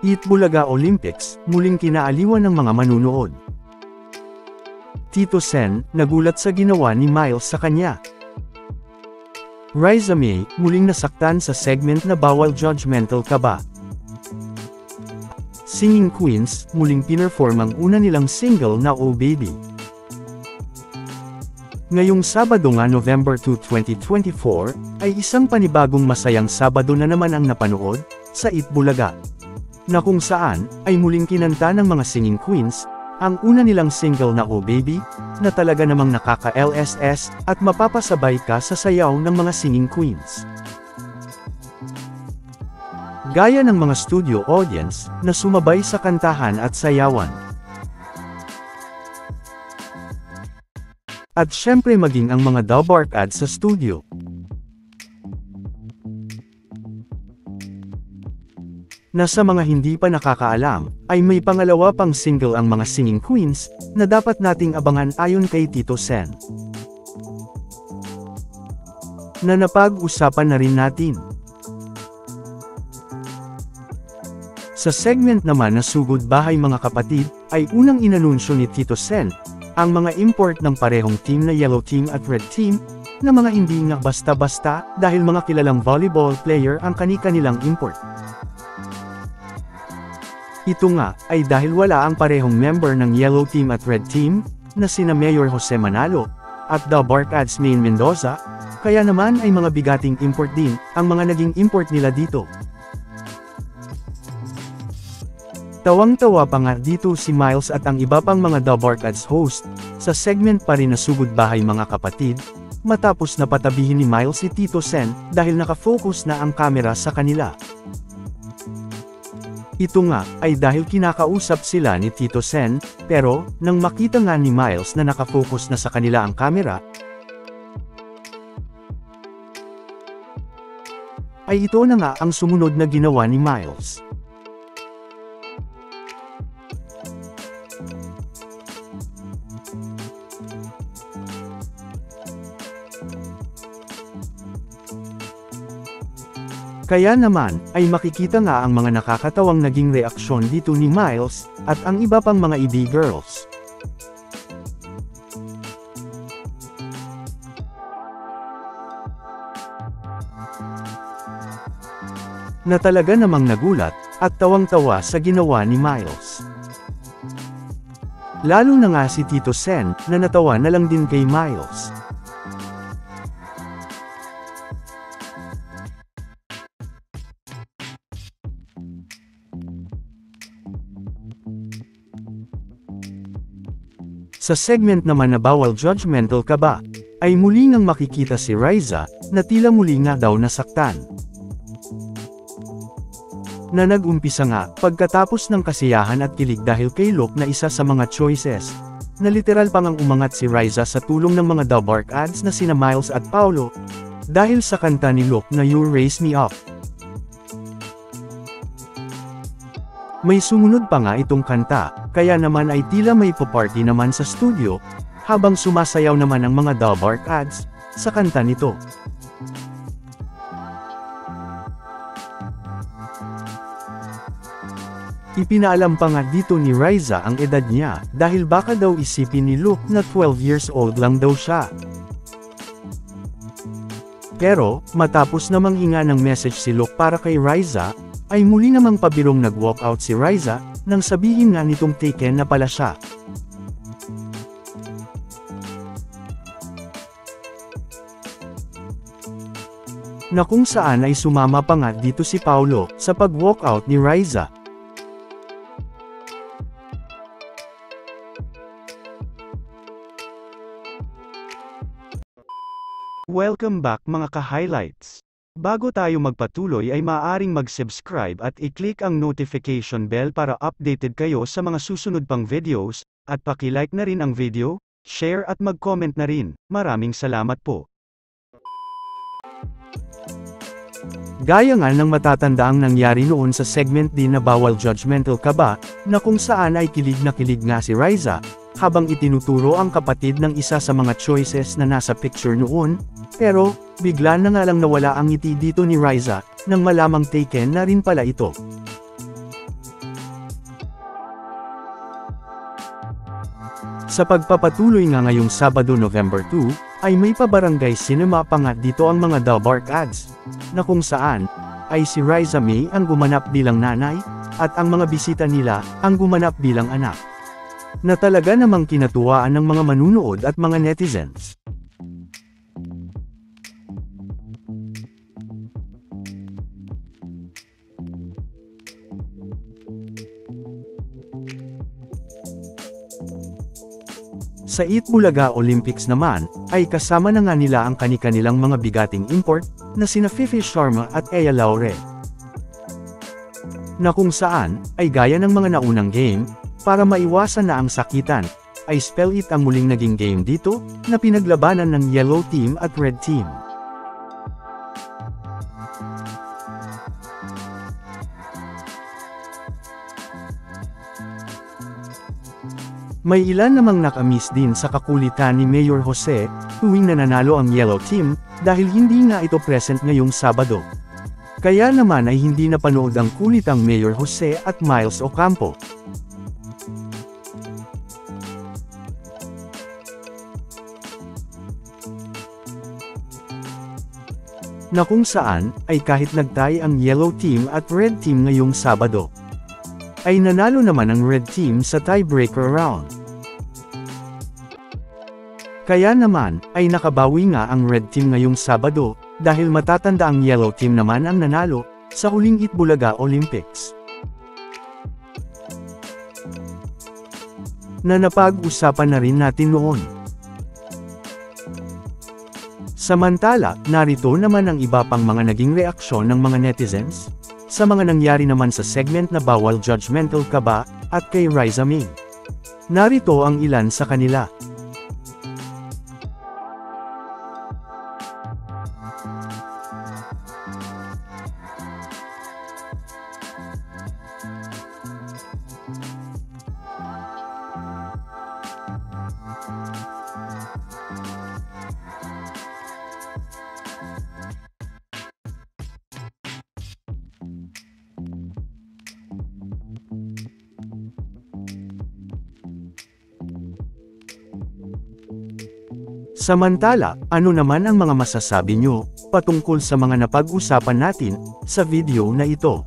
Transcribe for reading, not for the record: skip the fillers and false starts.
Itbulaga Olympics, muling kinaaliwan ng mga manunood. Tito Sen, nagulat sa ginawa ni Miles sa kanya. Riza May, muling nasaktan sa segment na bawal judgmental ka ba? Singing Queens, muling pinerform ang una nilang single na Oh Baby. Ngayong Sabado nga November 2, 2024, ay isang panibagong masayang Sabado na naman ang napanood sa Itbulaga, na kung saan ay muling kinanta ng mga Singing Queens ang una nilang single na Oh Baby, na talaga namang nakaka-LSS at mapapasabay ka sa sayaw ng mga Singing Queens. Gaya ng mga studio audience na sumabay sa kantahan at sayawan. At syempre maging ang mga dub ads sa studio. Na sa mga hindi pa nakakaalam, ay may pangalawa pang single ang mga Singing Queens, na dapat nating abangan ayon kay Tito Sen. Na napag-usapan na rin natin. Sa segment naman na Sugod Bahay Mga Kapatid, ay unang inanunsyo ni Tito Sen, ang mga import ng parehong team na Yellow Team at Red Team, na mga hindi nga basta-basta, dahil mga kilalang volleyball player ang kani-kanilang import. Ito nga, ay dahil wala ang parehong member ng Yellow Team at Red Team, na sina Mayor Jose Manalo, at The Barkads Main Mendoza, kaya naman ay mga bigating import din, ang mga naging import nila dito. Tawang-tawa pa nga dito si Miles at ang iba pang mga The Barkads host, sa segment pa rin na Sugod Bahay Mga Kapatid, matapos na patabihin ni Miles si Tito Sen, dahil nakafocus na ang kamera sa kanila. Ito nga, ay dahil kinakausap sila ni Tito Sen, pero, nang makita nga ni Miles na nakafocus na sa kanila ang kamera, ay ito na nga ang sumunod na ginawa ni Miles. Kaya naman, ay makikita nga ang mga nakakatawang naging reaksyon dito ni Miles, at ang iba pang mga EB girls. Na talaga namang nagulat, at tawang-tawa sa ginawa ni Miles. Lalo na nga si Tito Sen, na natawa na lang din kay Miles. Sa segment naman na Bawal Judgmental Ka Ba, ay muli ngang makikita si Riza, na tila muli nga daw nasaktan. Na nag-umpisa nga, pagkatapos ng kasiyahan at kilig dahil kay Luke na isa sa mga choices, na literal pang ang umangat si Riza sa tulong ng mga The Barkads na sina Miles at Paulo, dahil sa kanta ni Luke na You Raise Me Up. May sumunod pa nga itong kanta, kaya naman ay tila may po-party naman sa studio, habang sumasayaw naman ang mga The Barkads sa kanta nito. Ipinaalam pa nga dito ni Riza ang edad niya, dahil baka daw isipin ni Luke na 12 years old lang daw siya. Pero, matapos namang hinga ng message si Luke para kay Riza, ay muli namang pabirong nag-walkout si Riza, nang sabihin nga nitong taken na pala siya. Na kung saan ay sumama pa nga dito si Paulo, sa pag-walkout ni Riza. Welcome back mga ka-highlights! Bago tayo magpatuloy ay maaaring mag-subscribe at i-click ang notification bell para updated kayo sa mga susunod pang videos, at paki-like na rin ang video, share at mag-comment na rin. Maraming salamat po. Gaya nga ng matatandaang nangyari noon sa segment din na Bawal Judgmental Ka Ba, na kung saan ay kilig na kilig nga si Riza, habang itinuturo ang kapatid ng isa sa mga choices na nasa picture noon, pero, bigla na nga lang nawala ang ngiti dito ni Riza, nang malamang taken na rin pala ito. Sa pagpapatuloy nga ngayong Sabado November 2, ay may pabarangay cinema pa nga dito ang mga The Bark ads, na kung saan, ay si Riza May ang gumanap bilang nanay, at ang mga bisita nila, ang gumanap bilang anak. Na talaga namang kinatuwaan ng mga manunood at mga netizens. Sa Itbulaga Olympics naman, ay kasama na nga nila ang kani-kanilang mga bigating import, na sina Fifi Sharma at Ea Laure. Na kung saan, ay gaya ng mga naunang game, para maiwasan na ang sakitan, ay Spell It ang muling naging game dito, na pinaglabanan ng Yellow Team at Red Team. May ilan namang nakamiss din sa kakulitan ni Mayor Jose, tuwing nananalo ang Yellow Team, dahil hindi nga ito present ngayong Sabado. Kaya naman ay hindi napanood ang kulitang Mayor Jose at Miles Ocampo. Na kung saan, ay kahit nagtay ang Yellow Team at Red Team ngayong Sabado, ay nanalo naman ang Red Team sa tiebreaker round. Kaya naman, ay nakabawi nga ang Red Team ngayong Sabado, dahil matatanda ang Yellow Team naman ang nanalo, sa huling Itbulaga Olympics. Na napag-usapan na rin natin noon. Samantala, narito naman ang iba pang mga naging reaksyon ng mga netizens, sa mga nangyari naman sa segment na Bawal Judgmental Ka Ba, at kay Riza May. Narito ang ilan sa kanila. Samantala, ano naman ang mga masasabi nyo, patungkol sa mga napag-usapan natin, sa video na ito?